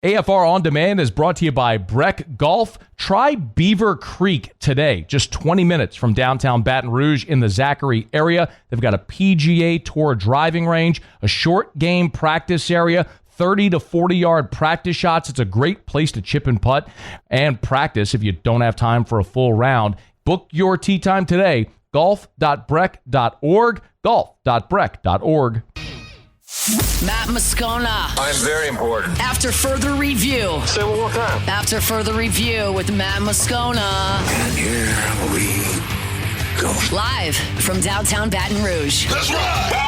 AFR On Demand is brought to you by Breck Golf. Try Beaver Creek today, just 20 minutes from downtown Baton Rouge in the Zachary area. They've got a PGA Tour driving range, a short game practice area, 30 to 40-yard practice shots. It's a great place to chip and putt and practice if you don't have time for a full round. Book your tee time today, golf.breck.org, golf.breck.org. Matt Moscona. I'm very important. After further review. Say it one more time. After further review with Matt Moscona. And here we go. Live from downtown Baton Rouge. Let's ride!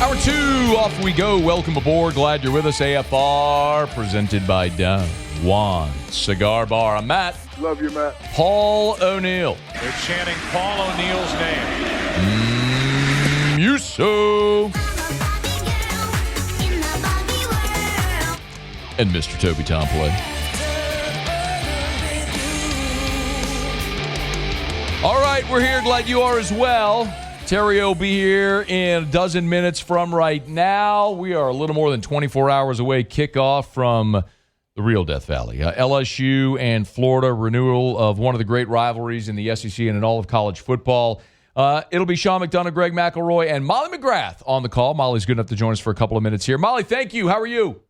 Hour 2, off we go. Welcome aboard. Glad you're with us. AFR, presented by Don Juan Cigar Bar. I'm Matt. Love you, Matt. Paul O'Neill. They're chanting Paul O'Neill's name. Muso. And Mr. Toby Tomplay. All right, we're here. Glad you are as well. Terry will be here in a dozen minutes from right now. We are a little more than 24 hours away. Kickoff from the real Death Valley. LSU and Florida, renewal of one of the great rivalries in the SEC and in all of college football. It'll be Sean McDonough, Greg McElroy, and Molly McGrath on the call. Molly's good enough to join us for a couple of minutes here. Molly, thank you. How are you?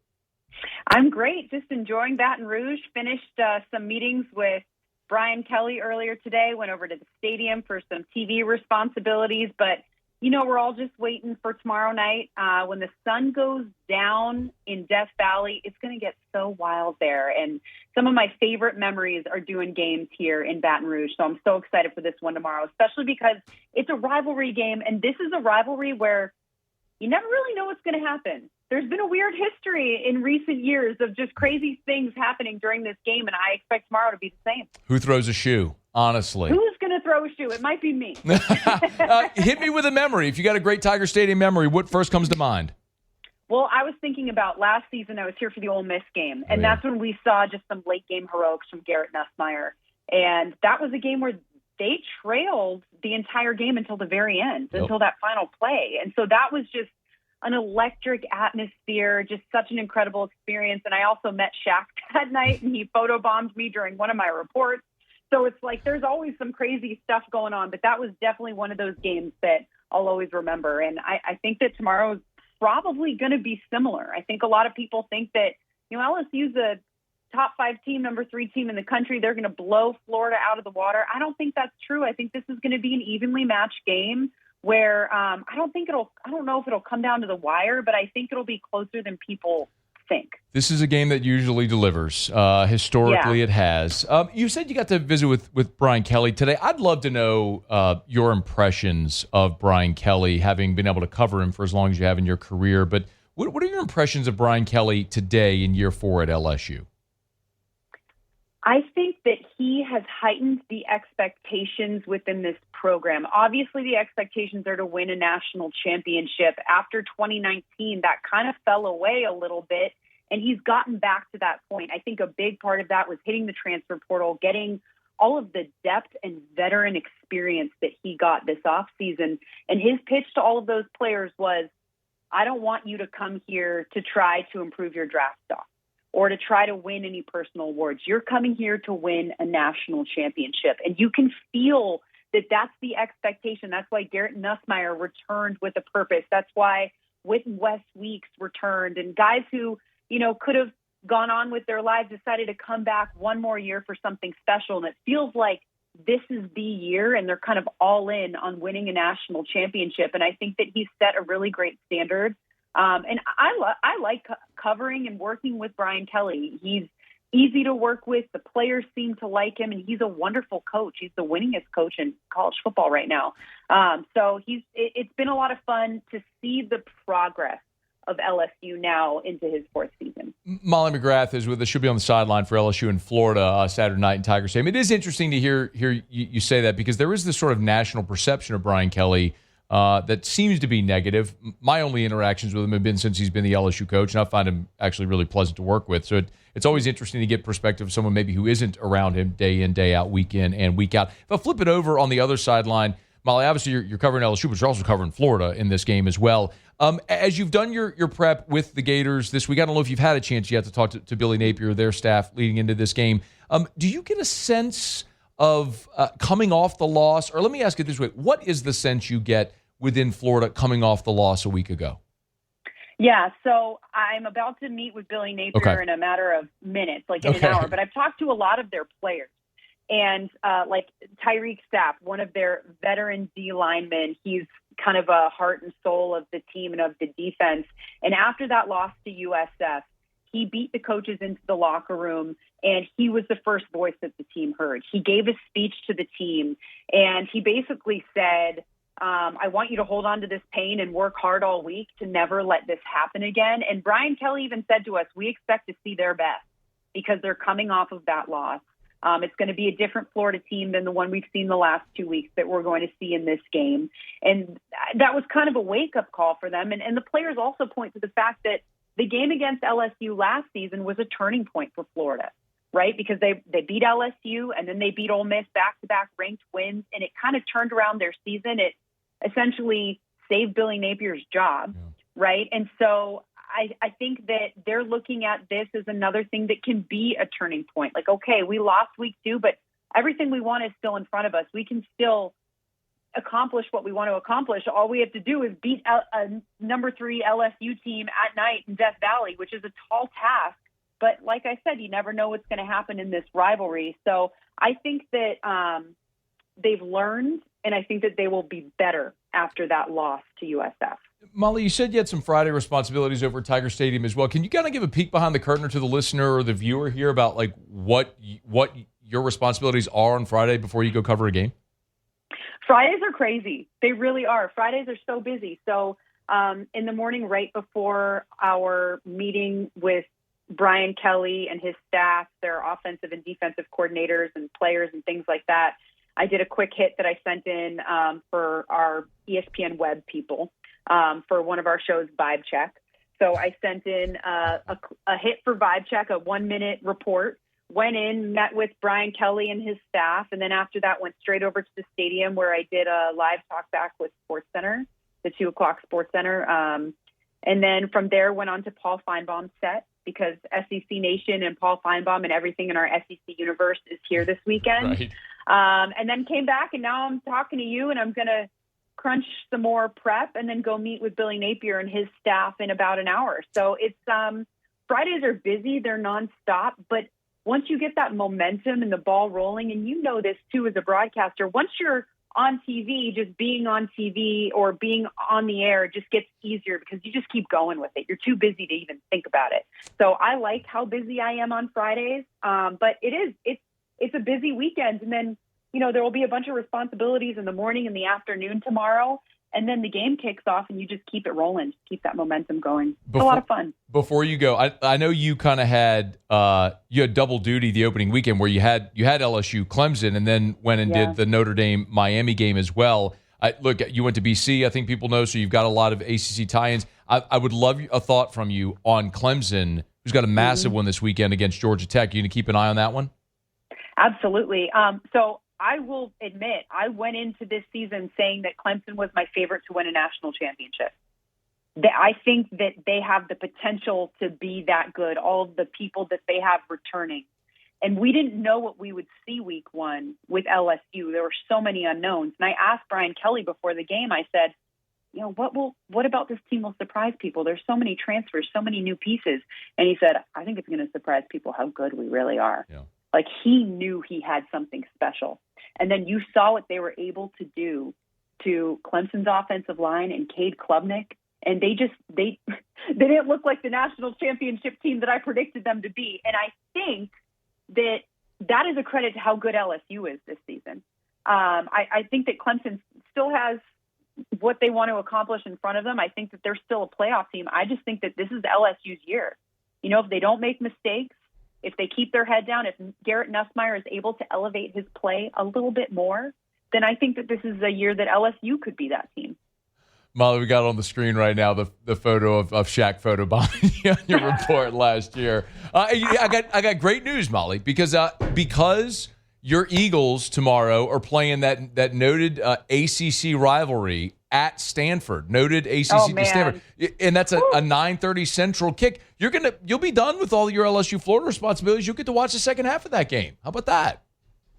I'm great. Just enjoying Baton Rouge. Finished some meetings with Brian Kelly earlier today, went over to the stadium for some TV responsibilities, but we're all just waiting for tomorrow night. When the sun goes down in Death Valley, it's going to get so wild there. And some of my favorite memories are doing games here in Baton Rouge. So I'm so excited for this one tomorrow, especially because it's a rivalry game. And this is a rivalry where you never really know what's going to happen. There's been a weird history in recent years of just crazy things happening during this game, and I expect tomorrow to be the same. Who throws a shoe, honestly? Who's going to throw a shoe? It might be me. Hit me with a memory. If you got a great Tiger Stadium memory, what first comes to mind? Well, I was thinking about last season. I was here for the Ole Miss game, and that's when we saw just some late game heroics from Garrett Nussmeier. And that was a game where they trailed the entire game until the very end, until that final play. And so that was just an electric atmosphere, just such an incredible experience. And I also met Shaq that night, and he photobombed me during one of my reports. So it's like there's always some crazy stuff going on, but that was definitely one of those games that I'll always remember. And I think that tomorrow is probably going to be similar. I think a lot of people think that, LSU's a top 5 team, number 3 team in the country. They're going to blow Florida out of the water. I don't think that's true. I think this is going to be an evenly matched game where I don't know if it'll come down to the wire, but I think it'll be closer than people think. This is a game that usually delivers. Historically, It has. You said you got to visit with Brian Kelly today. I'd love to know your impressions of Brian Kelly, having been able to cover him for as long as you have in your career. But what are your impressions of Brian Kelly today in year 4 at LSU? I think that he has heightened the expectations within this program. Obviously, the expectations are to win a national championship. After 2019, that kind of fell away a little bit, and he's gotten back to that point. I think a big part of that was hitting the transfer portal, getting all of the depth and veteran experience that he got this offseason. And his pitch to all of those players was, I don't want you to come here to try to improve your draft stock or to try to win any personal awards. You're coming here to win a national championship. And you can feel that that's the expectation. That's why Garrett Nussmeier returned with a purpose. That's why Wes Weeks returned. And guys who, could have gone on with their lives decided to come back one more year for something special. And it feels like this is the year, and they're kind of all in on winning a national championship. And I think that he's set a really great standard. And I like covering and working with Brian Kelly. He's easy to work with. The players seem to like him, and he's a wonderful coach. He's the winningest coach in college football right now. So it's been a lot of fun to see the progress of LSU now into his 4th season. Molly McGrath is with us. She'll be on the sideline for LSU in Florida Saturday night in Tiger Stadium. It is interesting to hear you say that, because there is this sort of national perception of Brian Kelly that seems to be negative. My only interactions with him have been since he's been the LSU coach, and I find him actually really pleasant to work with. So it's always interesting to get perspective of someone maybe who isn't around him day in, day out, week in and week out. If I flip it over on the other sideline, Molly, obviously you're covering LSU, but you're also covering Florida in this game as well. As you've done your prep with the Gators this week, I don't know if you've had a chance yet to talk to Billy Napier, their staff, leading into this game. Do you get a sense of coming off the loss? Or let me ask it this way. What is the sense you get within Florida coming off the loss a week ago? Yeah, so I'm about to meet with Billy Napier in a matter of minutes, like in an hour. But I've talked to a lot of their players. And like Tyreek Staff, one of their veteran D linemen, he's kind of a heart and soul of the team and of the defense. And after that loss to USF, he beat the coaches into the locker room, and he was the first voice that the team heard. He gave a speech to the team, and he basically said, I want you to hold on to this pain and work hard all week to never let this happen again. And Brian Kelly even said to us, we expect to see their best because they're coming off of that loss. It's going to be a different Florida team than the one we've seen the last 2 weeks that we're going to see in this game. And that was kind of a wake-up call for them. And the players also point to the fact that the game against LSU last season was a turning point for Florida, right? Because they beat LSU and then they beat Ole Miss back-to-back ranked wins, and it kind of turned around their season. It essentially saved Billy Napier's job, right? And so I think that they're looking at this as another thing that can be a turning point. Like, okay, we lost week 2, but everything we want is still in front of us. We can still accomplish what we want to accomplish. All we have to do is beat a number 3 LSU team at night in Death Valley, which is a tall task. But like I said, you never know what's going to happen in this rivalry. So I think that they've learned, and I think that they will be better after that loss to USF. Molly, you said you had some Friday responsibilities over at Tiger Stadium as well. Can you kind of give a peek behind the curtain or to the listener or the viewer here about like what your responsibilities are on Friday before you go cover a game? Fridays are crazy. They really are. Fridays are so busy. So in the morning, right before our meeting with Brian Kelly and his staff, their offensive and defensive coordinators and players and things like that, I did a quick hit that I sent in for our ESPN web people. For one of our shows, Vibe Check. So I sent in a hit for Vibe Check, a 1-minute report, went in, met with Brian Kelly and his staff, and then after that went straight over to the stadium where I did a live talk back with SportsCenter, the 2 o'clock SportsCenter. And then from there went on to Paul Feinbaum's set because SEC Nation and Paul Feinbaum and everything in our SEC universe is here this weekend. Right. And then came back, and now I'm talking to you, and I'm going to crunch some more prep and then go meet with Billy Napier and his staff in about an hour. So it's Fridays are busy, they're nonstop, but once you get that momentum and the ball rolling, and you know this too as a broadcaster, once you're on TV, just being on TV or being on the air just gets easier because you just keep going with it. You're too busy to even think about it. So I like how busy I am on Fridays, but it's a busy weekend, and then there will be a bunch of responsibilities in the morning and the afternoon tomorrow, and then the game kicks off, and you just keep it rolling, just keep that momentum going. It's a lot of fun. Before you go, I know you kind of had you had double duty the opening weekend where you had LSU, Clemson, and then went and did the Notre Dame Miami game as well. Look, you went to BC, I think people know, so you've got a lot of ACC tie-ins. I would love a thought from you on Clemson, who's got a massive one this weekend against Georgia Tech. You going to keep an eye on that one? Absolutely. So I will admit, I went into this season saying that Clemson was my favorite to win a national championship. I think that they have the potential to be that good, all of the people that they have returning. And we didn't know what we would see week 1 with LSU. There were so many unknowns. And I asked Brian Kelly before the game, I said, what about this team will surprise people? There's so many transfers, so many new pieces. And he said, I think it's going to surprise people how good we really are. Yeah. Like, he knew he had something special. And then you saw what they were able to do to Clemson's offensive line and Cade Klubnik. And they didn't look like the national championship team that I predicted them to be. And I think that is a credit to how good LSU is this season. I think that Clemson still has what they want to accomplish in front of them. I think that they're still a playoff team. I just think that this is LSU's year. If they don't make mistakes, if they keep their head down, if Garrett Nussmeier is able to elevate his play a little bit more, then I think that this is a year that LSU could be that team. Molly, we got on the screen right now the photo of Shaq photobombing you on your report last year. I got great news, Molly, because your Eagles tomorrow are playing that noted ACC rivalry at Stanford. Noted ACC Stanford, and that's a 9:30 Central kick. You'll be done with all your LSU Florida responsibilities. You'll get to watch the second half of that game. How about that?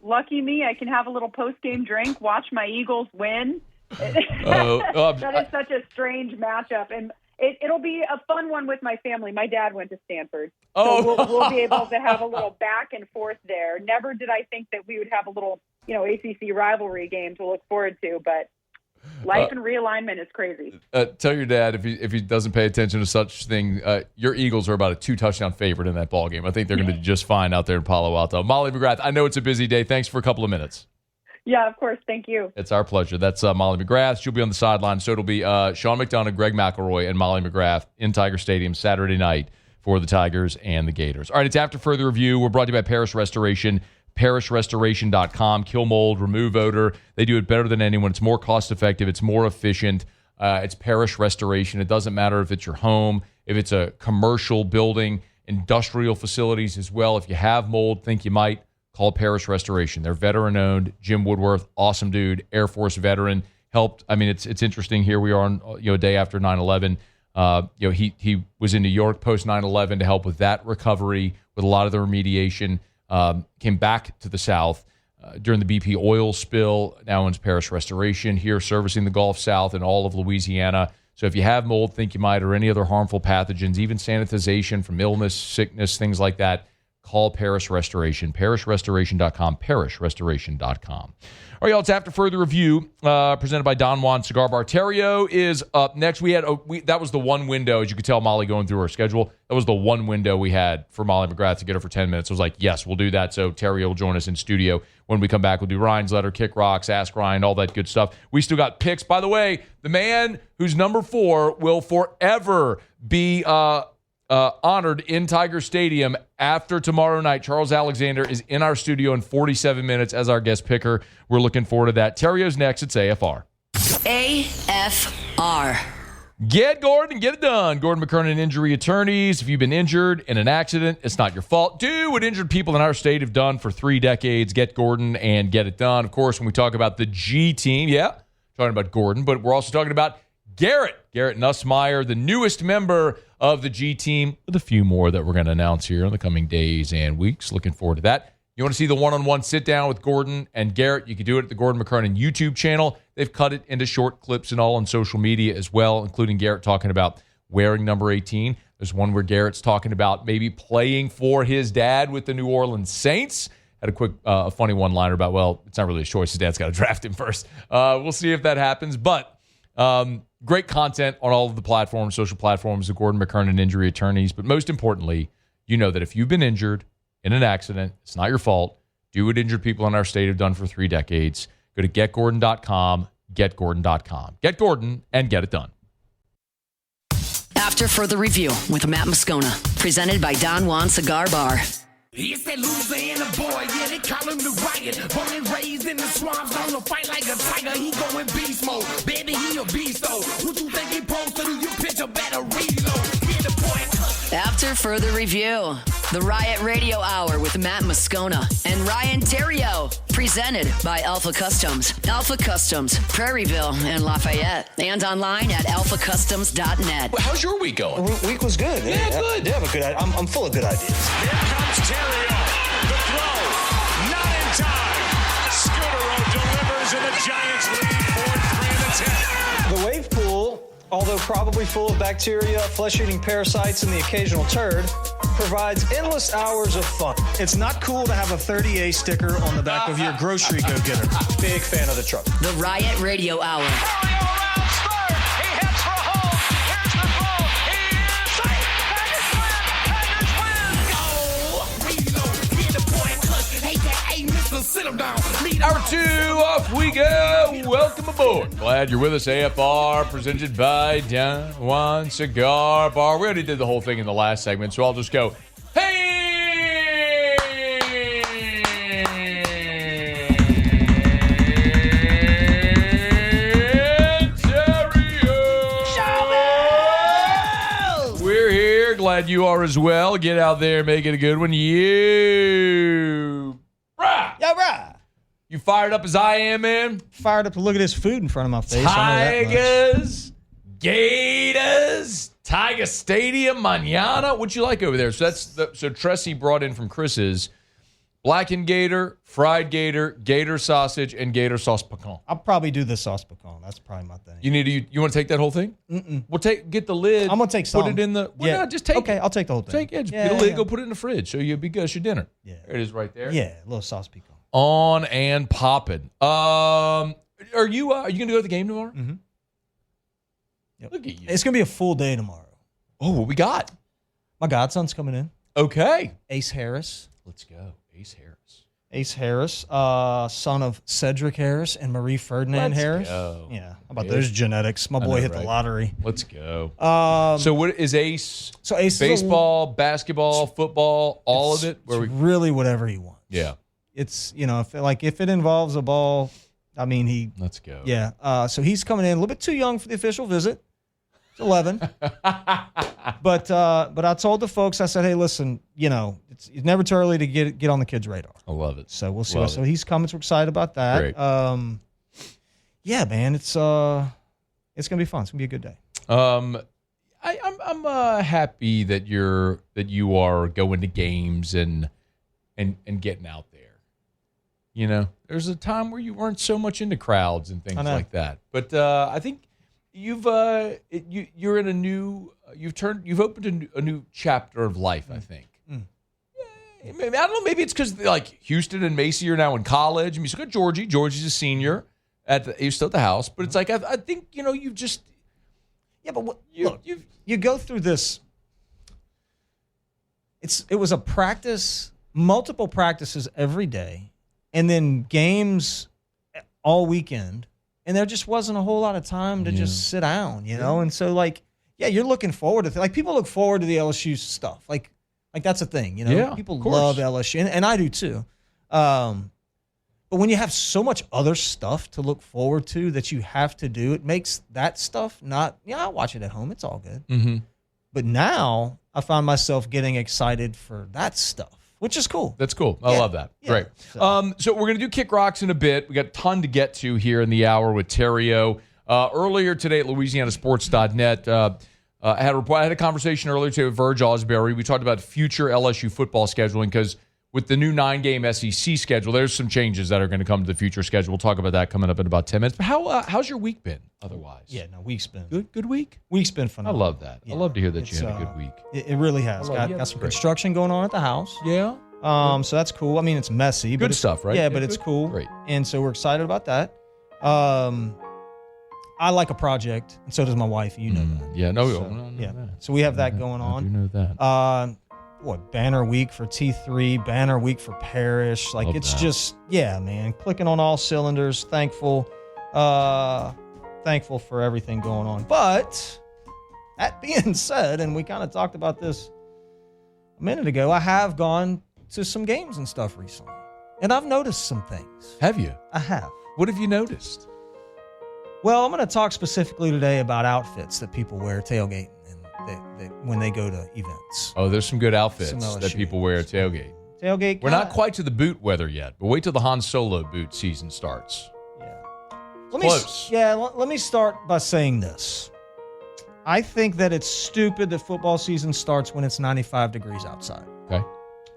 Lucky me, I can have a little post-game drink, watch my Eagles win. That is such a strange matchup, and it'll be a fun one with my family. My dad went to Stanford, so we'll be able to have a little back and forth there. Never did I think that we would have a little, ACC rivalry game to look forward to, but life and realignment is crazy. Tell your dad if he doesn't pay attention to such thing. Your Eagles are about a 2-touchdown favorite in that ball game. I think they're going to do just fine out there in Palo Alto. Molly McGrath, I know it's a busy day. Thanks for a couple of minutes. Yeah, of course. Thank you. It's our pleasure. That's Molly McGrath. She'll be on the sideline. So it'll be Sean McDonough, Greg McElroy, and Molly McGrath in Tiger Stadium Saturday night for the Tigers and the Gators. All right, it's After Further Review. We're brought to you by Parish Restoration. ParishRestoration.com. Kill mold, remove odor. They do it better than anyone. It's more cost-effective. It's more efficient. It's Parish Restoration. It doesn't matter if it's your home, if it's a commercial building, industrial facilities as well. If you have mold, think you might, call Parish Restoration. They're veteran-owned. Jim Woodworth, awesome dude, Air Force veteran, helped. I mean, it's interesting. Here we are on a day after 9/11. He was in New York post 9/11 to help with that recovery, with a lot of the remediation. Came back to the South during the BP oil spill. Now owns Parish Restoration here, servicing the Gulf South and all of Louisiana. So if you have mold, think you might, or any other harmful pathogens, even sanitization from illness, sickness, things like that, call Parish Restoration. ParishRestoration.com. ParishRestoration.com. All right, y'all, it's After Further Review, presented by Don Juan Cigar Bar. Theriot is up next. That was the one window, as you could tell, Molly going through her schedule. That was the one window we had for Molly McGrath to get her for 10 minutes. I was like, yes, we'll do that. So Theriot will join us in studio. When we come back, we'll do Ryan's Letter, Kick Rocks, Ask Ryan, all that good stuff. We still got picks. By the way, the man who's number 4 will forever be honored in Tiger Stadium after tomorrow night. Charles Alexander is in our studio in 47 minutes as our guest picker. We're looking forward to that. Terrio's next. It's AFR. AFR. Get Gordon, get it done. Gordon McKernan Injury Attorneys. If you've been injured in an accident, it's not your fault. Do what injured people in our state have done for 3 decades. Get Gordon and get it done. Of course, when we talk about the G team, talking about Gordon, but we're also talking about Garrett Nussmeier, the newest member of the G team, with a few more that we're going to announce here in the coming days and weeks. Looking forward to that. You want to see the one-on-one sit-down with Gordon and Garrett, you can do it at the Gordon McKernan YouTube channel. They've cut it into short clips and all on social media as well, including Garrett talking about wearing number 18. There's one where Garrett's talking about maybe playing for his dad with the New Orleans Saints. Had a quick, funny one-liner about, well, it's not really a choice. His dad's got to draft him first. We'll see if that happens. But great content on all of the platforms, social platforms, the Gordon McKernan Injury Attorneys. But most importantly, you know that if you've been injured in an accident, it's not your fault. Do what injured people in our state have done for 3 decades. Go to getgordon.com, getgordon.com. Get Gordon and get it done. After Further Review with Matt Moscona, presented by Don Juan Cigar Bar. He's that Louisiana boy, yeah, they call him the Riot. Born and raised in the swamps, on the fight like a tiger. He going beast mode, baby, he a beast, though. What you think he supposed to do? You pitch a better reload. Get the point. After Further Review, the Riot Radio Hour with Matt Moscona and Ryan Theriot, presented by Alpha Customs. Alpha Customs, Prairieville and Lafayette, and online at alphacustoms.net. Well, how's your week going? Week was good. Yeah, good. Yeah, but I'm full of good ideas. Here comes Theriot. The throw. Not in time. Scudero delivers and the Giants lead 4-3 in the 10th. The wave pool, although probably full of bacteria, flesh-eating parasites, and the occasional turd, provides endless hours of fun. It's not cool to have a 30A sticker on the back of your grocery go-getter. Big fan of the truck. The Riot Radio Hour. Hour 2, off we go. Welcome aboard. Glad you're with us. AFR, presented by Don Juan Cigar Bar. We already did the whole thing in the last segment, so I'll just go, hey! Theriot! glad you are as well. Get out there, make it a good one. You fired up as I am, man? Fired up to look at this food in front of my face. Tigers, Gators, Tiger Stadium, mañana. What'd you like over there? So so Tressie brought in from Chris's blackened gator, fried gator, gator sausage, and gator sauce pecan. I'll probably do the sauce pecan. That's probably my thing. You want to take that whole thing? Mm-mm. We'll get the lid. I'm gonna take some. Put it in the. Just take. Okay, I'll take the whole thing. Get the lid. Go put it in the fridge. So you'll be good. It's your dinner. Yeah, there it is, right there. Yeah, a little sauce pecan. On and popping. Are you gonna go to the game tomorrow? Mm-hmm. Yep. Look at you. It's gonna be a full day tomorrow. Oh, what we got? My godson's coming in. Okay. Ace Harris. Let's go. Ace Harris, son of Cedric Harris and Marie Ferdinand Harris. Go. Yeah, how about those genetics? My boy hit the lottery. Let's go. So what is Ace? So Ace baseball, basketball, football, all of it. Really whatever he wants. Yeah. It's if it involves a ball, I mean Let's go. Yeah. So he's coming in a little bit too young for the official visit. It's 11. But I told the folks, I said, hey, listen, it's never too early to get on the kids' radar. I love it. So we'll see. So he's coming. So we're excited about that. Great. Yeah, man, it's gonna be fun. It's gonna be a good day. I'm happy that you are going to games and getting out there. There's a time where you weren't so much into crowds and things like that. But I think you've opened a new chapter of life. I think. Maybe, I don't know. Maybe it's because Houston and Macy are now in college. I mean, so got Georgie. Georgie's a senior he's still at the house. But it's I think you've just But you go through this. It was a practice, multiple practices every day, and then games all weekend, and there just wasn't a whole lot of time to just sit down, And so you're looking forward to people look forward to the LSU stuff, like that's a thing, Yeah, people love LSU, and I do too. But when you have so much other stuff to look forward to that you have to do, it makes that stuff not. I'll watch it at home; it's all good. Mm-hmm. But now I find myself getting excited for that stuff, which is cool. That's cool. I love that. Yeah. Great. So we're going to do Kick Rocks in a bit. We got a ton to get to here in the hour with Theriot. Earlier today at LouisianaSports.net, I had a conversation earlier today with Verge Osbury. We talked about future LSU football scheduling because with the new 9-game SEC schedule, there's some changes that are going to come to the future schedule. We'll talk about that coming up in about 10 minutes. But how's your week been otherwise? Yeah, no, week's been good week? Week's been phenomenal. I love that. Yeah. I love to hear that you had a good week. It really has. Got some construction going on at the house. Yeah. So that's cool. I mean, it's messy. Good stuff, right? Yeah, but it's cool. Great. And so we're excited about that. I like a project, and so does my wife. You know that. Yeah, no, So we have that going on. I do know that. Banner week for T3, banner week for Parrish. Love it's that. just, man, clicking on all cylinders. Thankful for everything going on. But that being said, and we kind of talked about this a minute ago, I have gone to some games and stuff recently, and I've noticed some things. Have you? I have. What have you noticed? Well, I'm going to talk specifically today about outfits that people wear tailgating and that when they go to events. Oh, there's some good outfits that people wear at tailgate. Tailgate. We're not quite to the boot weather yet, but wait till the Han Solo boot season starts. Yeah. Let me start by saying this. I think that it's stupid that football season starts when it's 95 degrees outside. Okay.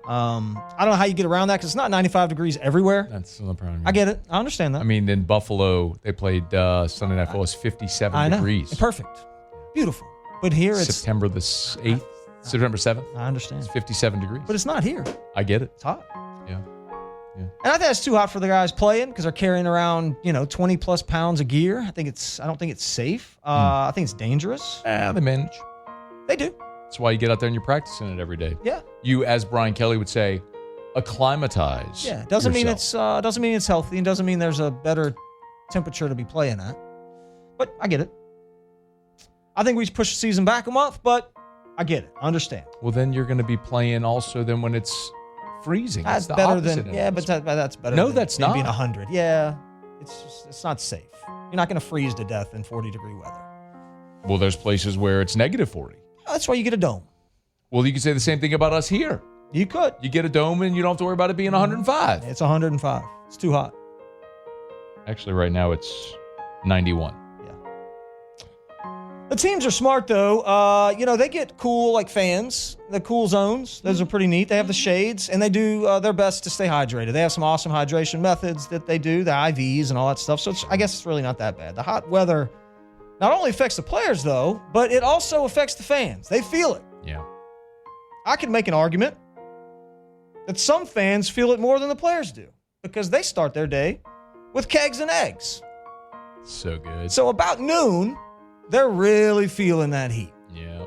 I don't know how you get around that because it's not 95 degrees everywhere. That's no problem. I get it. I understand that. I mean, in Buffalo, they played Sunday Night Football. It's 57 degrees. Perfect. Beautiful. But here it's September the 8th, September 7th. I understand. It's 57 degrees. But it's not here. I get it. It's hot. Yeah. And I think that's too hot for the guys playing because they're carrying around, 20 plus pounds of gear. I don't think it's safe. I think it's dangerous. They manage. They do. That's why you get out there and you're practicing it every day. Yeah. You, as Brian Kelly would say, acclimatize. Yeah. Doesn't mean it's healthy and doesn't mean there's a better temperature to be playing at. But I get it. I think we should push the season back a month, but I get it. I understand. Well, then you're going to be playing also then when it's freezing. That's it's better than that's better. No, than that's not. Being 100. Yeah. It's not safe. You're not going to freeze to death in 40-degree weather. Well, there's places where it's negative 40. That's why you get a dome. Well, you can say the same thing about us here. You could. You get a dome and you don't have to worry about it being 105. It's 105. It's too hot. Actually, right now it's 91. The teams are smart, though. They get cool, like fans, the cool zones. Those are pretty neat. They have the shades, and they do their best to stay hydrated. They have some awesome hydration methods that they do, the IVs and all that stuff. So I guess it's really not that bad. The hot weather not only affects the players, though, but it also affects the fans. They feel it. Yeah. I could make an argument that some fans feel it more than the players do because they start their day with kegs and eggs. So good. So about noon, they're really feeling that heat. Yeah.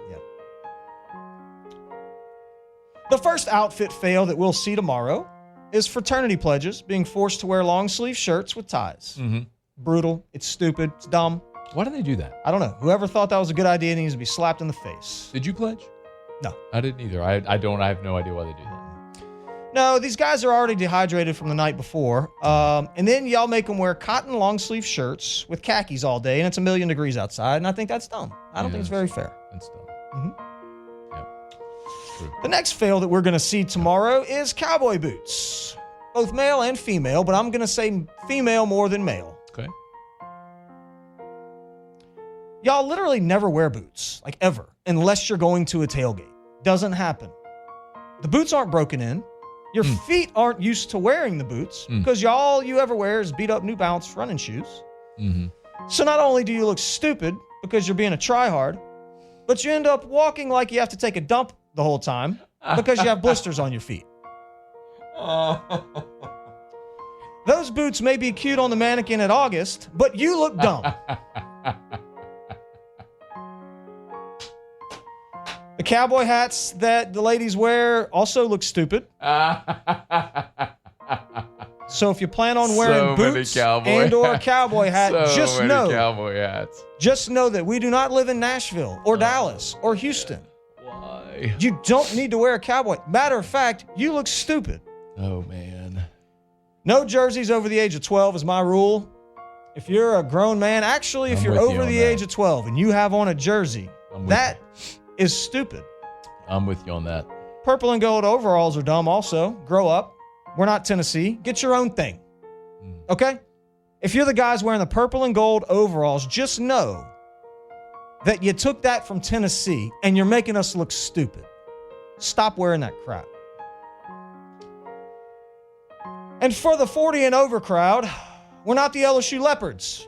The first outfit fail that we'll see tomorrow is fraternity pledges being forced to wear long-sleeve shirts with ties. Mm-hmm. Brutal. It's stupid. It's dumb. Why do they do that? I don't know. Whoever thought that was a good idea needs to be slapped in the face. Did you pledge? No. I didn't either. I have no idea why they do that. No, these guys are already dehydrated from the night before. And then y'all make them wear cotton long-sleeve shirts with khakis all day, and it's 1,000,000 degrees outside, and I think that's dumb. I don't think it's very fair. That's dumb. Mm-hmm. Yep. True. The next fail that we're going to see tomorrow is cowboy boots. Both male and female, but I'm going to say female more than male. Okay. Y'all literally never wear boots, like ever, unless you're going to a tailgate. Doesn't happen. The boots aren't broken in. Your feet aren't used to wearing the boots because all you ever wear is beat up New Balance running shoes. Mm-hmm. So not only do you look stupid because you're being a tryhard, but you end up walking like you have to take a dump the whole time because you have blisters on your feet. Those boots may be cute on the mannequin at August, but you look dumb. The cowboy hats that the ladies wear also look stupid. So if you plan on wearing boots and or a cowboy hat, just know that we do not live in Nashville or Dallas or Houston. Why? You don't need to wear a cowboy. Matter of fact, you look stupid. Oh, man. No jerseys over the age of 12 is my rule. If you're a grown man, actually, if you're over the age of 12 and you have on a jersey, that is stupid. I'm with you on that. Purple and gold overalls are dumb also. Grow up. We're not Tennessee. Get your own thing. Okay? If you're the guys wearing the purple and gold overalls, just know that you took that from Tennessee and you're making us look stupid. Stop wearing that crap. And for the 40 and over crowd, we're not the LSU Leopards.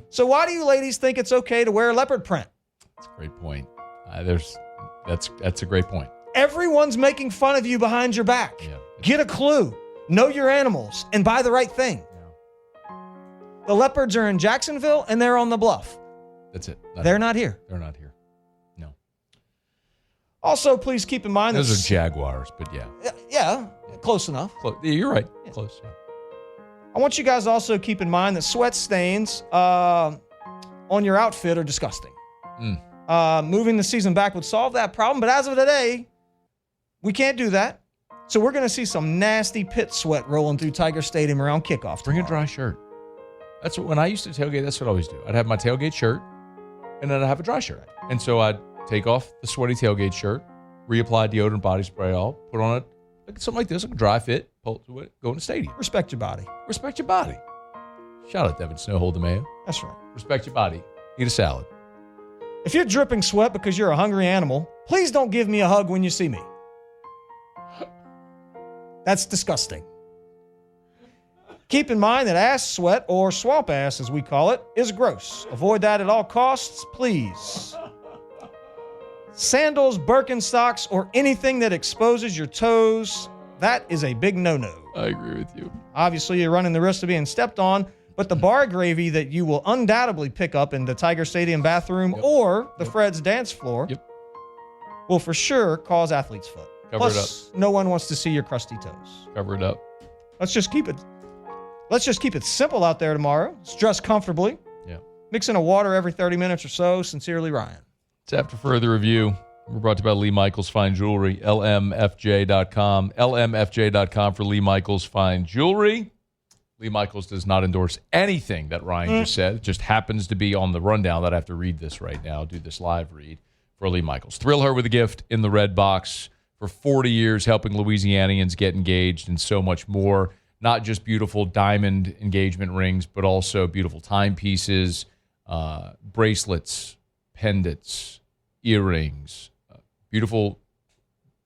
So why do you ladies think it's okay to wear leopard print? That's a great point. That's a great point. Everyone's making fun of you behind your back. Yeah. Get a clue. Know your animals and buy the right thing. Yeah. The Leopards are in Jacksonville and they're on the bluff. That's it. They're not here. They're not here. No. Also, please keep in mind those are Jaguars, but yeah. Yeah, close enough. You're right. Yeah. Close. Yeah. I want you guys to also keep in mind that sweat stains on your outfit are disgusting. Moving the season back would solve that problem, but as of today, we can't do that. So we're going to see some nasty pit sweat rolling through Tiger Stadium around kickoff tomorrow. Bring a dry shirt. That's what, when I used to tailgate, that's what I always do. I'd have my tailgate shirt, and then I'd have a dry shirt. And so I'd take off the sweaty tailgate shirt, reapply deodorant, body spray, all, put on something like this, like a dry fit, pull to it, go in the stadium. Respect your body. Respect your body. Shout out Devin Snow, hold the mayo. That's right. Respect your body. Eat a salad. If you're dripping sweat because you're a hungry animal, please don't give me a hug when you see me. That's disgusting. Keep in mind that ass sweat, or swamp ass as we call it, is gross. Avoid that at all costs, please. Sandals, Birkenstocks, or anything that exposes your toes, that is a big no-no. I agree with you. Obviously, you're running the risk of being stepped on, but the bar gravy that you will undoubtedly pick up in the Tiger Stadium bathroom or the Fred's dance floor will for sure cause athlete's foot. Cover it up. No one wants to see your crusty toes. Cover it up. Let's just keep it simple out there tomorrow. Let's dress comfortably. Yeah. Mix in a water every 30 minutes or so. Sincerely, Ryan. It's after further review. We're brought to you by Lee Michaels Fine Jewelry, lmfj.com. lmfj.com for Lee Michaels Fine Jewelry. Lee Michaels does not endorse anything that Ryan just said. It just happens to be on the rundown that I have to read this right now, do this live read. for Lee Michaels. Thrill her with a gift in the red box. For 40 years, helping Louisianians get engaged and so much more. Not just beautiful diamond engagement rings, but also beautiful timepieces, bracelets, pendants, earrings, beautiful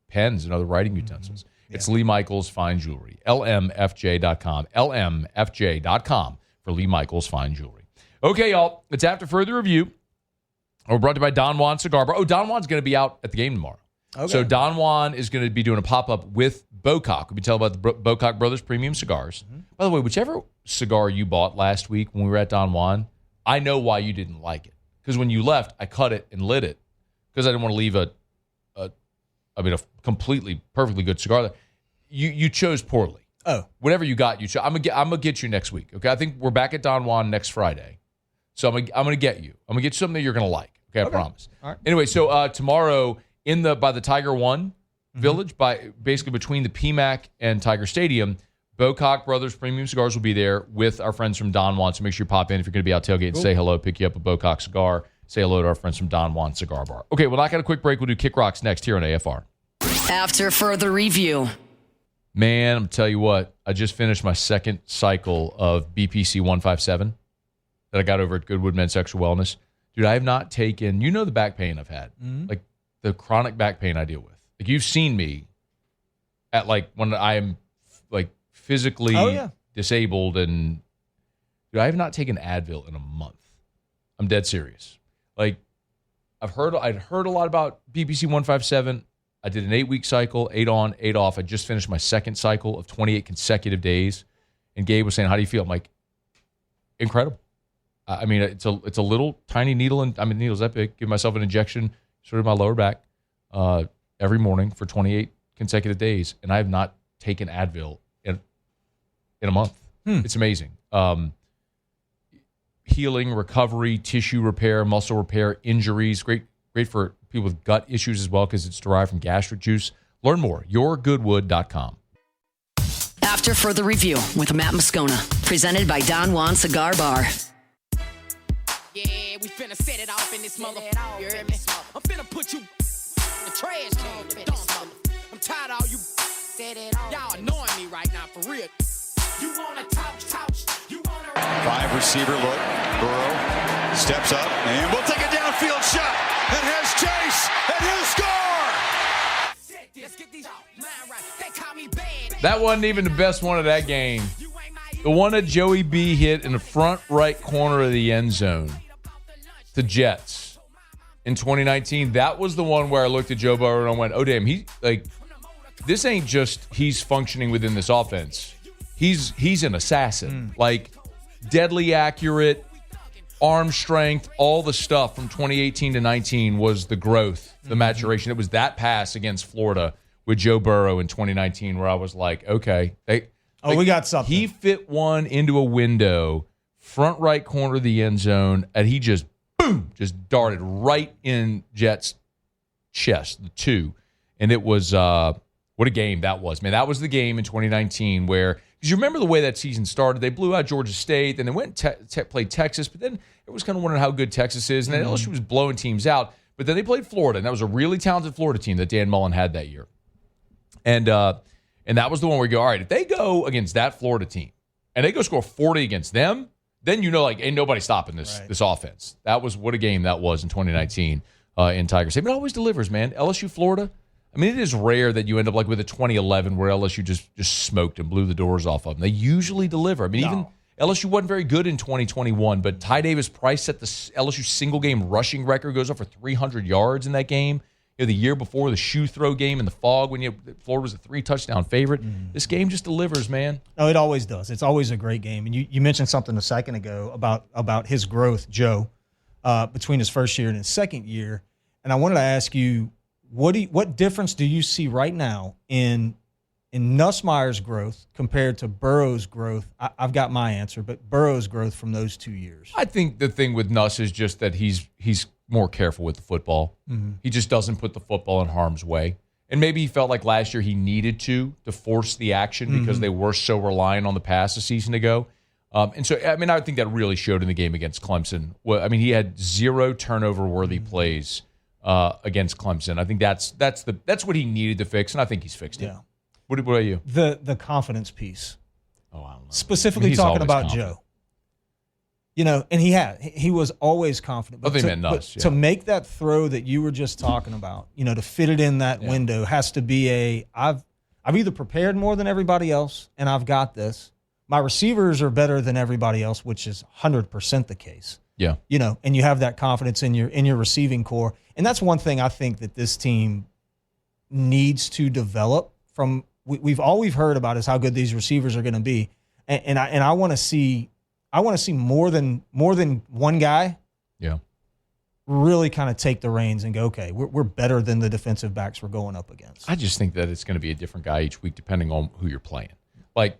pens and other writing utensils. Yeah. It's Lee Michaels Fine Jewelry. LMFJ.com. LMFJ.com for Lee Michaels Fine Jewelry. Okay, y'all. It's After Further Review. We're brought to you by Don Juan Cigar Bar. Oh, Don Juan's going to be out at the game tomorrow. Okay. So Don Juan is going to be doing a pop-up with Bocock. We'll be telling about the Bocock Brothers Premium Cigars. Mm-hmm. By the way, whichever cigar you bought last week when we were at Don Juan, I know why you didn't like it. Because when you left, I cut it and lit it because I didn't want to leave a completely, perfectly good cigar there. You chose poorly. Oh. Whatever you got, you chose. I'm gonna get you next week. Okay, I think we're back at Don Juan next Friday, so I'm gonna get you. I'm gonna get you something that you're gonna like. Okay, I promise. All right. Anyway, so tomorrow by the Tiger One Village, basically between the PMAC and Tiger Stadium, Bocock Brothers Premium Cigars will be there with our friends from Don Juan. So make sure you pop in if you're going to be out tailgating. Cool. Say hello, pick you up a Bocock cigar. Say hello to our friends from Don Juan Cigar Bar. Okay, we'll knock out a quick break. We'll do Kick Rocks next here on AFR. After Further Review. Man, I'm going to tell you what. I just finished my second cycle of BPC 157 that I got over at Goodwood Men's Sexual Wellness. Dude, I have not taken, the back pain I've had. Mm-hmm. Like the chronic back pain I deal with. Like you've seen me at when I am physically disabled, and dude, I have not taken Advil in a month. I'm dead serious. I'd heard a lot about BPC 157. I did an 8-week cycle, 8 on, 8 off. I just finished my second cycle of 28 consecutive days. And Gabe was saying, "How do you feel?" I'm like, incredible. I mean, it's a little tiny needle, and the needle's that big. Give myself an injection, sort of my lower back, every morning for 28 consecutive days, and I have not taken Advil in a month. It's amazing. Healing, recovery, tissue repair, muscle repair, injuries. Great for people with gut issues as well because it's derived from gastric juice. Learn more. YourGoodwood.com. After Further Review with Matt Moscona, presented by Don Juan Cigar Bar. Yeah, we finna set it off in this motherfucker. You hear me? I'm finna put you in the trash can. I'm tired of all you y'all annoying me right now, for real. You wanna talk, you wanna... 5 receiver look. Burrow steps up and will take a downfield shot. And has Chase, and he'll score! Let's get these mind right. They call me bad. That wasn't even the best one of that game. The one that Joey B hit in the front right corner of the end zone to Jets in 2019. That was the one where I looked at Joe Burrow and I went, "Oh damn, this ain't just he's functioning within this offense. He's an assassin. Deadly accurate, arm strength, all the stuff from 2018 to 19 was the growth, the maturation. It was that pass against Florida with Joe Burrow in 2019 where I was like, okay, we got something. He fit one into a window, front right corner of the end zone, and he just darted right in Jets' chest, the 2. And it was what a game that was, man. That was the game in 2019 where, because you remember the way that season started. They blew out Georgia State, then they went and played Texas, but then it was kind of wondering how good Texas is, and then LSU was blowing teams out. But then they played Florida, and that was a really talented Florida team that Dan Mullen had that year. And that was the one where you go, all right, if they go against that Florida team and they go score 40 against them, then ain't nobody stopping this offense. That was what a game that was in 2019 in Tiger Stadium. It always delivers, man. LSU, Florida. I mean, it is rare that you end up like with a 2011 where LSU just smoked and blew the doors off of them. They usually deliver. I mean, even LSU wasn't very good in 2021, but Ty Davis Price set the LSU single-game rushing record, goes up for 300 yards in that game. The year before, the shoe throw game in the fog when Florida was a 3-touchdown favorite. This game just delivers, man. No, it always does. It's always a great game. And you mentioned something a second ago about his growth, Joe, between his first year and his second year. And I wanted to ask you, what difference do you see right now in Nussmeier's growth compared to Burrow's growth? I've got my answer, but Burrow's growth from those 2 years. I think the thing with Nuss is just that he's more careful with the football. Mm-hmm. He just doesn't put the football in harm's way. And maybe he felt like last year he needed to force the action because they were so reliant on the pass a season ago. And so, I mean, I think that really showed in the game against Clemson. Well, I mean, he had 0 turnover-worthy plays against Clemson. I think that's what he needed to fix, and I think he's fixed it. Yeah. What about you? The confidence piece. Oh, I don't know. Specifically talking about confident. Joe. You know, and he was always confident. But, to make that throw that you were just talking about, you know, to fit it in that window has to be I've either prepared more than everybody else and I've got this. My receivers are better than everybody else, which is 100% the case. Yeah. You know, and you have that confidence in your receiving core. And that's one thing I think that this team needs to develop from all we've heard about is how good these receivers are going to be. And I want to see more than one guy. Yeah. Really kind of take the reins and go, okay, we're better than the defensive backs we're going up against. I just think that it's going to be a different guy each week depending on who you're playing. Like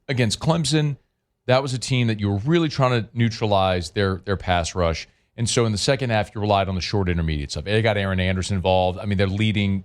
against Clemson, that was a team that you were really trying to neutralize their pass rush. And so in the second half, you relied on the short intermediate stuff. They got Aaron Anderson involved. I mean, they're leading.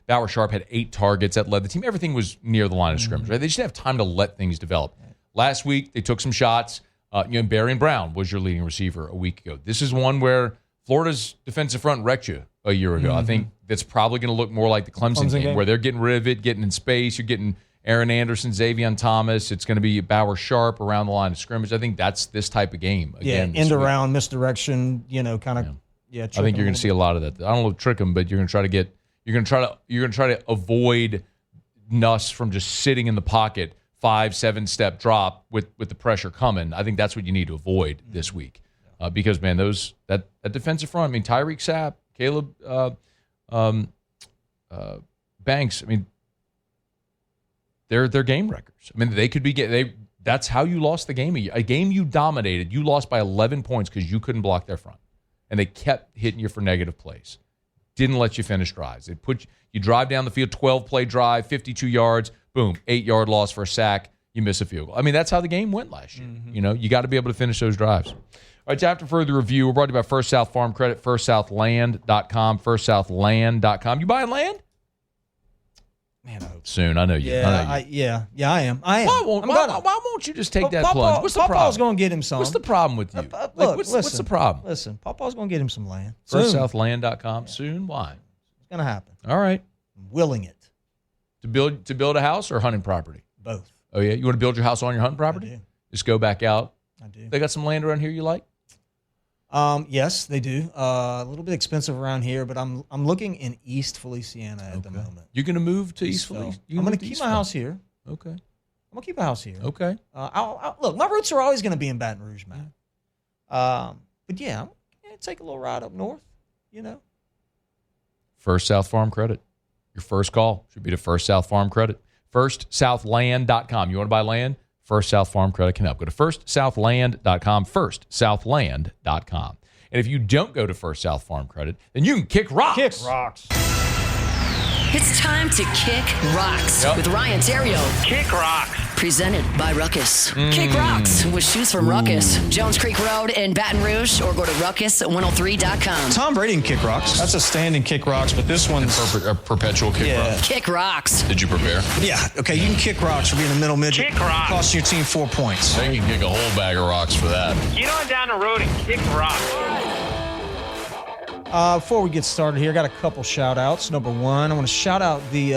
Bauer Sharp had 8 targets that led the team. Everything was near the line of scrimmage. Right? They just didn't have time to let things develop. Last week, they took some shots. Barry Brown was your leading receiver a week ago. This is one where Florida's defensive front wrecked you a year ago. I think that's probably going to look more like the Clemson game where they're getting rid of it, getting in space. You're getting Aaron Anderson, Xavier Thomas. It's going to be Bauer Sharp around the line of scrimmage. I think that's this type of game. Again, end around, misdirection, kind of. Yeah, I think you're going to see a lot of that. I don't know, trick them, but you're going to try to get. You're going to try to avoid Nuss from just sitting in the pocket, 5-7 step drop with the pressure coming. I think that's what you need to avoid this week, because man, that defensive front. I mean, Tyreek Sapp, Caleb Banks. I mean, they're game wreckers. I mean, they could be. That's how you lost the game. A game you dominated, you lost by 11 points because you couldn't block their front, and they kept hitting you for negative plays. Didn't let you finish drives. They put you drive down the field, 12-play drive, 52 yards, boom, 8-yard loss for a sack. You miss a field goal. I mean, that's how the game went last year. You got to be able to finish those drives. All right, after further review, we're brought to you by First South Farm Credit, firstsouthland.com, firstsouthland.com. You buying land? Man, I hope soon. I know you. I am. Why won't you just take that plunge? What's the problem? Papa's going to get him some. What's the problem with you? What's the problem? Listen, Papa's going to get him some land. Firstsouthland.com soon. Why? It's going to happen. All right. I'm willing it. To build a house or hunting property? Both. Oh, yeah? You want to build your house on your hunting property? I do. Just go back out? I do. They got some land around here you like? Yes, they do. A little bit expensive around here, but I'm looking in East Feliciana at the moment. You're going to move to East Feliciana? I'm going to keep my house here. Okay. I'm going to keep a house here. Okay. Look, my roots are always going to be in Baton Rouge, man. But yeah, I'm going to take a little ride up north, First South Farm Credit. Your first call should be to First South Farm Credit. FirstSouthland.com. You want to buy land? First South Farm Credit can help. Go to firstsouthland.com, firstsouthland.com. And if you don't go to First South Farm Credit, then you can kick rocks. Kick rocks. It's time to kick rocks with Ryan Theriot. Kick rocks. Presented by Ruckus. Kick rocks with shoes from Ruckus. Jones Creek Road in Baton Rouge, or go to ruckus103.com. Tom Brady can kick rocks. That's a standing kick rocks, but this one's a perpetual kick rock. Kick rocks. Did you prepare? Yeah. Okay, you can kick rocks for being a middle midget. Kick rocks. Costing your team 4 points. They can kick a whole bag of rocks for that. Get on down the road and kick rocks. Before we get started here, I got a couple shout-outs. Number one, I want to shout out the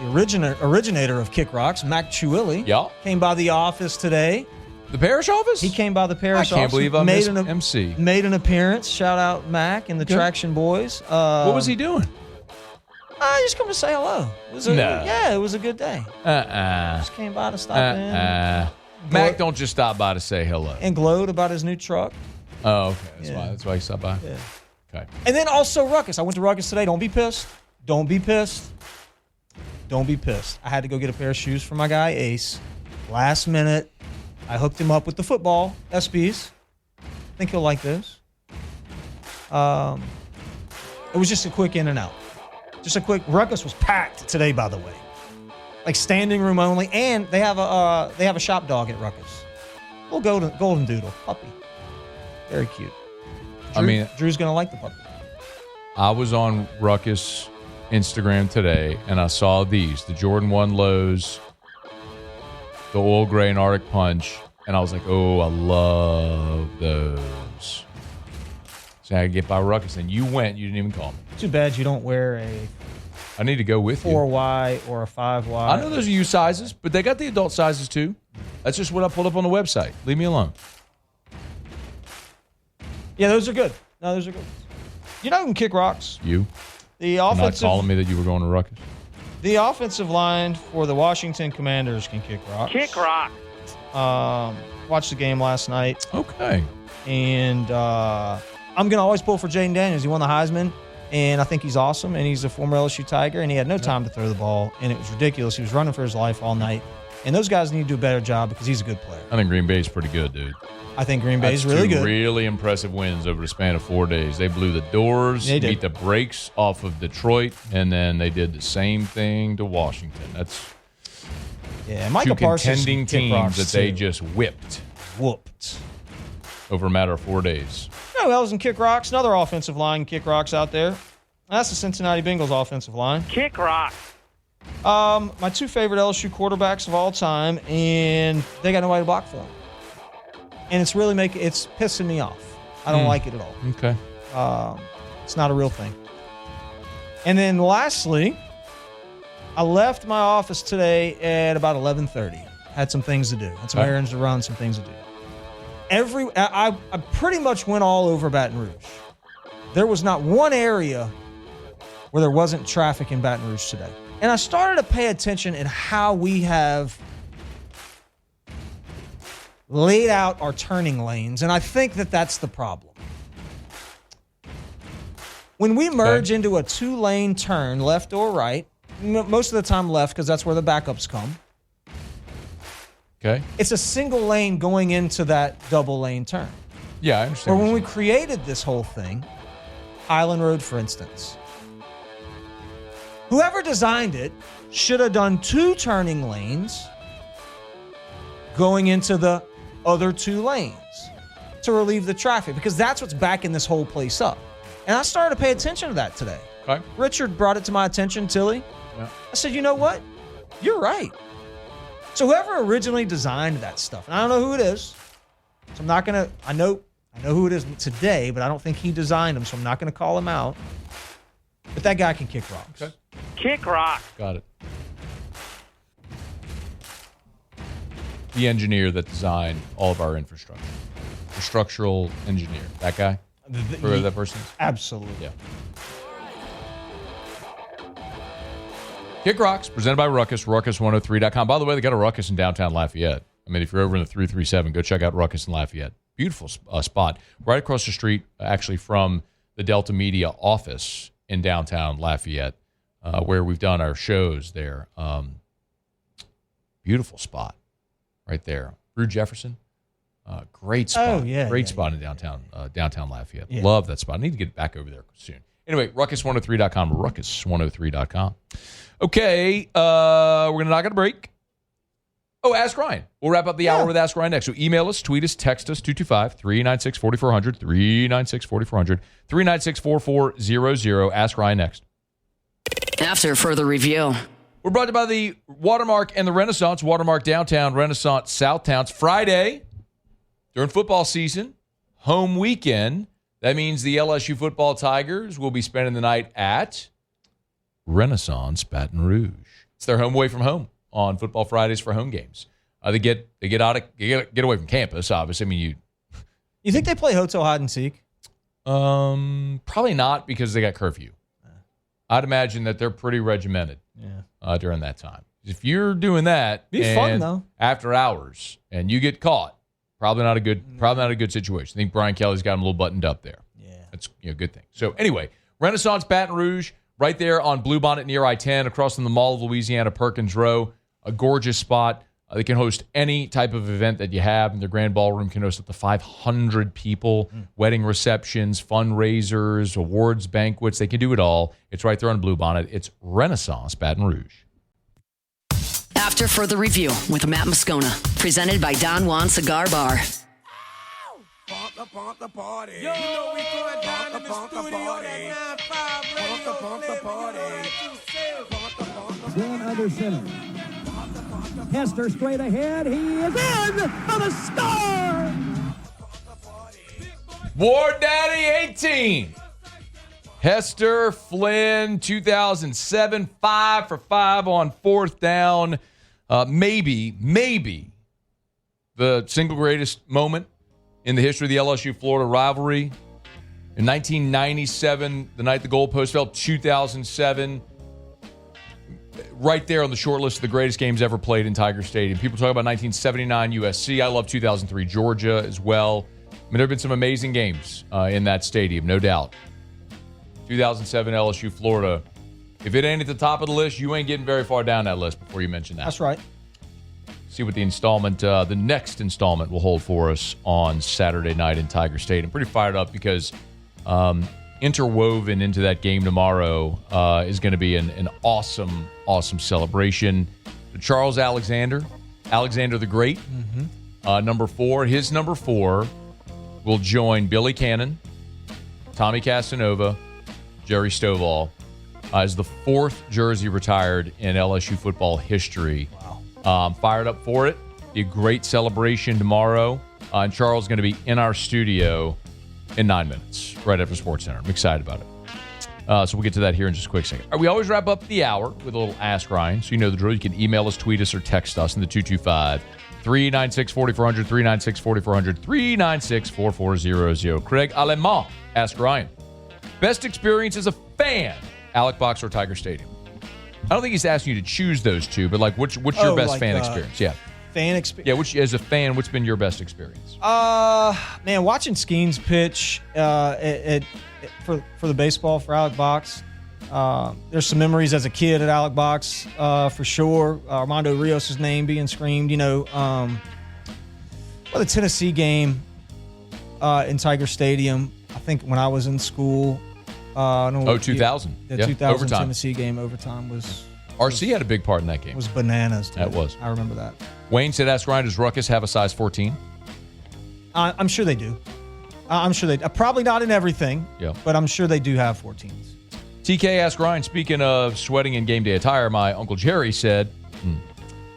originator of Kick Rocks, Mac Chiuili. Yeah. Came by the office today. The parish office? He came by the parish office. I can't believe I missed MC. Made an appearance. Shout out Mac and the Traction Boys. What was he doing? Just come to say hello. It was it was a good day. Just came by to stop in. Mac don't just stop by to say hello. And glowed about his new truck. Oh, okay. That's why he stopped by? Yeah. Okay. And then also Ruckus. I went to Ruckus today. Don't be pissed. Don't be pissed. Don't be pissed. I had to go get a pair of shoes for my guy, Ace. Last minute, I hooked him up with the football SBs. I think he'll like those. It was just a quick in and out. Just a quick. Ruckus was packed today, by the way. Like standing room only, and they have a shop dog at Ruckus. Little golden doodle puppy. Very cute. Drew's gonna like the puppy. I was on Ruckus Instagram today, and I saw these: the Jordan 1 lows, the oil gray and Arctic Punch, and I was like, "Oh, I love those." I get by Ruckus, and you went. You didn't even call me. Too bad you don't wear a I need to go with 4Y or a 5Y. I know those are you sizes, but they got the adult sizes too. That's just what I pulled up on the website. Leave me alone. Yeah, those are good. No, those are good. You know who can kick rocks? You? The Not offensive calling me that you were going to Ruckus? The offensive line for the Washington Commanders can kick rocks. Kick rock. Watched the game last night. Okay. And I'm going to always pull for Jaden Daniels. He won the Heisman, and I think he's awesome, and he's a former LSU Tiger, and he had no time to throw the ball, and it was ridiculous. He was running for his life all night. And those guys need to do a better job because he's a good player. I think Green Bay's pretty good, dude. I think Green Bay's really good. Really impressive wins over the span of 4 days. They blew the doors, beat the brakes off of Detroit, and then they did the same thing to Washington. That's Michael two Parsons contending teams that they just whooped over a matter of 4 days. You know who else can kick rocks? Another offensive line kick rocks out there. That's the Cincinnati Bengals offensive line. Kick rock. My two favorite LSU quarterbacks of all time, and they got nobody to block for them. And it's really it's pissing me off. I don't like it at all. Okay. It's not a real thing. And then lastly, I left my office today at about 11:30. Had some things to do. Had some errands to run, some things to do. I pretty much went all over Baton Rouge. There was not one area where there wasn't traffic in Baton Rouge today. And I started to pay attention at how we have laid out our turning lanes, and I think that that's the problem. When we merge into a two-lane turn, left or right, most of the time left because that's where the backups come. Okay. It's a single lane going into that double-lane turn. Yeah, I understand. But when we created this whole thing, Highland Road, for instance, whoever designed it should have done two turning lanes going into the other two lanes to relieve the traffic, because that's what's backing this whole place up. And I started to pay attention to that today. Okay. Richard brought it to my attention, Tilly. Yeah. I said, you know what? You're right. So whoever originally designed that stuff, and I don't know who it is, so I'm not going to, I know who it is today, but I don't think he designed them, so I'm not going to call him out. But that guy can kick rocks. Okay. Kick rock. Got it. The engineer that designed all of our infrastructure. The structural engineer. That guy? Whoever that person is? Absolutely. Yeah. Kick Rocks, presented by Ruckus, ruckus103.com. By the way, they got a Ruckus in downtown Lafayette. I mean, if you're over in the 337, go check out Ruckus in Lafayette. Beautiful spot. Right across the street, actually, from the Delta Media office in downtown Lafayette, where we've done our shows there. Beautiful spot right there. Brew Jefferson. Great spot. Oh, yeah. Great spot in downtown Lafayette. Yeah. Love that spot. I need to get back over there soon. Anyway, ruckus103.com, ruckus103.com. Okay, we're going to knock on a break. Oh, Ask Ryan. We'll wrap up the hour with Ask Ryan next. So email us, tweet us, text us, 225-396-4400, 396-4400, 396-4400. Ask Ryan next. After further review. We're brought to you by the Watermark and the Renaissance. Watermark Downtown, Renaissance Southtowns. Friday, during football season, home weekend. That means the LSU football Tigers will be spending the night at Renaissance Baton Rouge. It's their home away from home on Football Fridays for home games. They get away from campus, obviously. I mean, You think they play hotel hide and seek? Probably not, because they got curfew. I'd imagine that they're pretty regimented during that time. If you're doing that, be fun though. After hours, and you get caught, probably not a good situation. I think Brian Kelly's got him a little buttoned up there. Yeah, that's a good thing. So anyway, Renaissance Baton Rouge, right there on Bluebonnet near I-10, across from the Mall of Louisiana, Perkins Row. A gorgeous spot. They can host any type of event that you have, and their grand ballroom can host up to 500 people, wedding receptions, fundraisers, awards, banquets. They can do it all. It's right there on Bluebonnet. It's Renaissance Baton Rouge. After further review with Matt Moscona, presented by Don Juan Cigar Bar. The party. Yo, you know we going down in the studio. That 9-5 radio. One under center. Hester straight ahead. He is in for the score. War Daddy 18. Hester Flynn, 2007, 5 for 5 on fourth down. Maybe the single greatest moment in the history of the LSU-Florida rivalry. In 1997, the night the goalpost fell, 2007, right there on the short list of the greatest games ever played in Tiger Stadium. People talk about 1979 USC. I love 2003 Georgia as well. I mean, there have been some amazing games in that stadium, no doubt. 2007 LSU Florida. If it ain't at the top of the list, you ain't getting very far down that list before you mention that. That's right. See what the next installment will hold for us on Saturday night in Tiger Stadium. Pretty fired up because interwoven into that game tomorrow is going to be an awesome celebration. Charles Alexander the Great, number 4. His number 4 will join Billy Cannon, Tommy Casanova, Jerry Stovall as the 4th jersey retired in LSU football history. Wow. I'm fired up for it. Be a great celebration tomorrow. And Charles is going to be in our studio in 9 minutes, right after SportsCenter. I'm excited about it. So we'll get to that here in just a quick second. We always wrap up the hour with a little Ask Ryan. So you know the drill. You can email us, tweet us, or text us in the 225-396-4400, 396-4400, 396-4400. Craig Alemont, Ask Ryan. Best experience as a fan, Alec Box or Tiger Stadium? I don't think he's asking you to choose those two, but like, what's your best fan experience? Yeah. Fan experience. Yeah, as a fan, what's been your best experience? Man, watching Skeens pitch for the baseball for Alec Box. There's some memories as a kid at Alec Box, for sure. Armando Rios' name being screamed. The Tennessee game in Tiger Stadium. I think when I was in school. 2000. The 2000 overtime. Tennessee game overtime was. RC had a big part in that game. Was bananas. Dude. That was. I remember that. Wayne said, "Ask Ryan, does Ruckus have a size 14?" I'm sure they do. I'm sure they probably not in everything. Yeah. But I'm sure they do have 14s. TK asked Ryan, speaking of sweating in game day attire, my Uncle Jerry said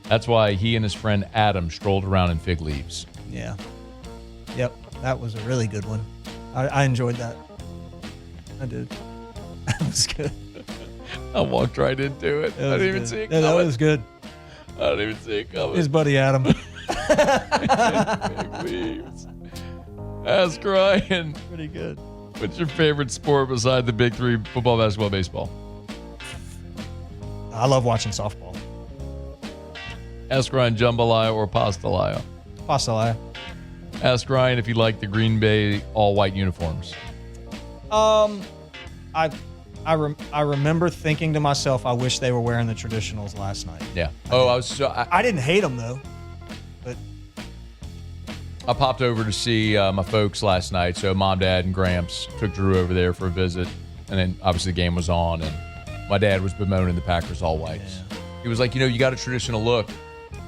that's why he and his friend Adam strolled around in fig leaves. Yeah. Yep. That was a really good one. I enjoyed that. I did. That was good. I walked right into it. I didn't even see it coming. Yeah, that was good. I didn't even see it coming. His buddy Adam. Big leaves. Ask Ryan. Pretty good. What's your favorite sport beside the big three, football, basketball, baseball? I love watching softball. Ask Ryan, jambalaya or pastelaya? Pastelaya. Ask Ryan if you like the Green Bay all-white uniforms. I remember thinking to myself, I wish they were wearing the traditionals last night. Yeah. I didn't hate them though. But I popped over to see my folks last night. So mom, dad, and Gramps took Drew over there for a visit, and then obviously the game was on, and my dad was bemoaning the Packers all whites. Yeah. He was like, you got a traditional look.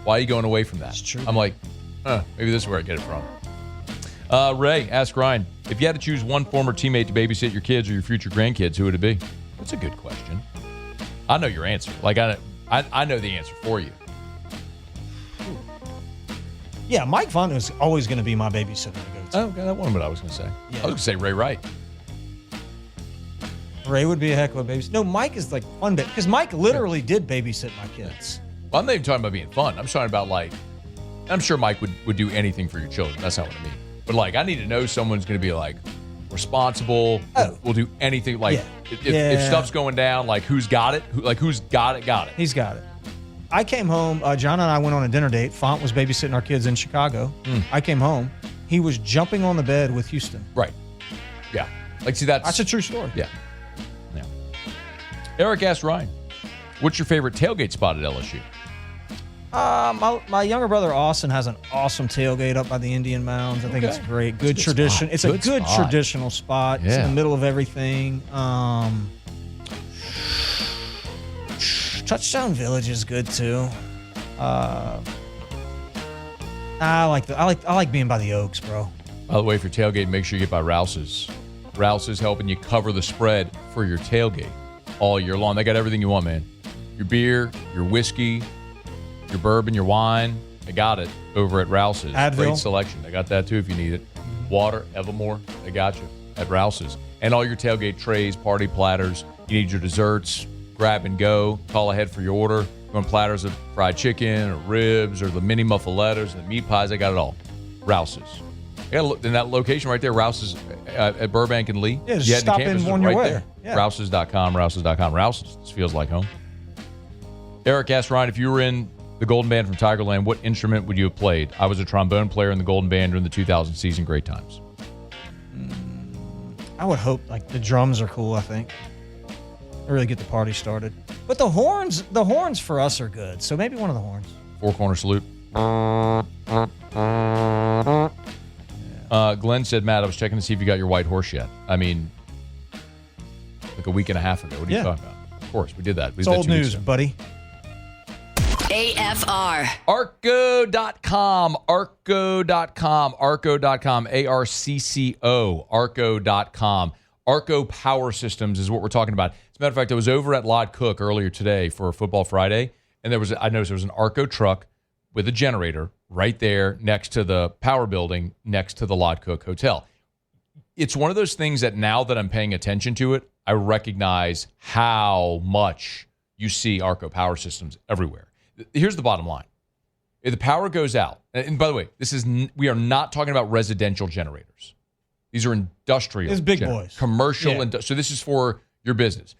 Why are you going away from that? It's true. I'm like, maybe this is where I get it from. Ray, ask Ryan, if you had to choose one former teammate to babysit your kids or your future grandkids, who would it be? That's a good question. I know your answer. Like, I know the answer for you. Yeah, Mike Vaughn is always going to be my babysitter to go to. Oh, okay, that wasn't what I was going to say. Yeah. I was going to say Ray Wright. Ray would be a heck of a babysitter. No, Mike is like fun, because Mike literally did babysit my kids. Well, I'm not even talking about being fun. I'm just talking about, like, I'm sure Mike would do anything for your children. That's not what I mean. But, like, I need to know someone's going to be, like, responsible. Will do anything. Like, if stuff's going down, like, who's got it? Who's got it, got it. He's got it. I came home. John and I went on a dinner date. Font was babysitting our kids in Chicago. I came home. He was jumping on the bed with Houston. Right. Yeah. Like, see, that's a true story. Yeah. Eric asked Ryan, what's your favorite tailgate spot at LSU? My younger brother Austin has an awesome tailgate up by the Indian Mounds. I think it's great. Good tradition. It's a good traditional spot. Yeah. It's in the middle of everything. Touchdown Village is good too. I like being by the Oaks, bro. By the way, if you're tailgating, make sure you get by Rouse's. Rouse's helping you cover the spread for your tailgate all year long. They got everything you want, man. Your beer, your whiskey, your bourbon, your wine. They got it over at Rouse's. Advil. Great selection. They got that too if you need it. water, Evermore, they got you at Rouse's. And all your tailgate trays, party platters. You need your desserts, grab and go. Call ahead for your order. You want platters of fried chicken or ribs or the mini muffalettas and the meat pies, I got it all. Rouse's. You got to look in that location right there, Rouse's at Burbank and Lee. Yeah, just stop in on your way. There. Yeah. Rouse's.com, Rouse's.com. Rouse's. This feels like home. Eric asked Ryan, if you were in the Golden Band from Tigerland, what instrument would you have played? I was a trombone player in the Golden Band during the 2000 season. Great times. I would hope like the drums are cool, I think. Really get the party started. But the horns for us are good. So maybe one of the horns. Four-corner salute. Glenn said, Matt, I was checking to see if you got your white horse yet. I mean, like a week and a half ago. What are you talking about? Of course, we did that. It's old news, buddy. AFR. Arco.com. Arco.com. Arco.com. ARCCO. Arco.com. Arco Power Systems is what we're talking about. As a matter of fact, I was over at Lod Cook earlier today for Football Friday, and I noticed there was an Arco truck with a generator right there next to the power building, next to the Lod Cook Hotel. It's one of those things that now that I'm paying attention to it, I recognize how much you see Arco Power Systems everywhere. Here's the bottom line. If the power goes out, and by the way, we are not talking about residential generators. These are industrial. It's big boys. Commercial. Yeah. So this is for your business.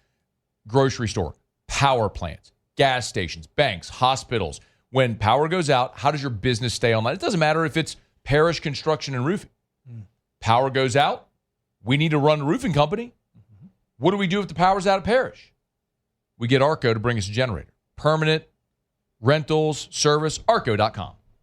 Grocery store, power plants, gas stations, banks, hospitals. When power goes out, how does your business stay online? It doesn't matter if it's Parish Construction and Roofing. Power goes out, we need to run the roofing company. What do we do if the power's out at Parish? We get Arco to bring us a generator. Permanent, rentals, service, Arco.com.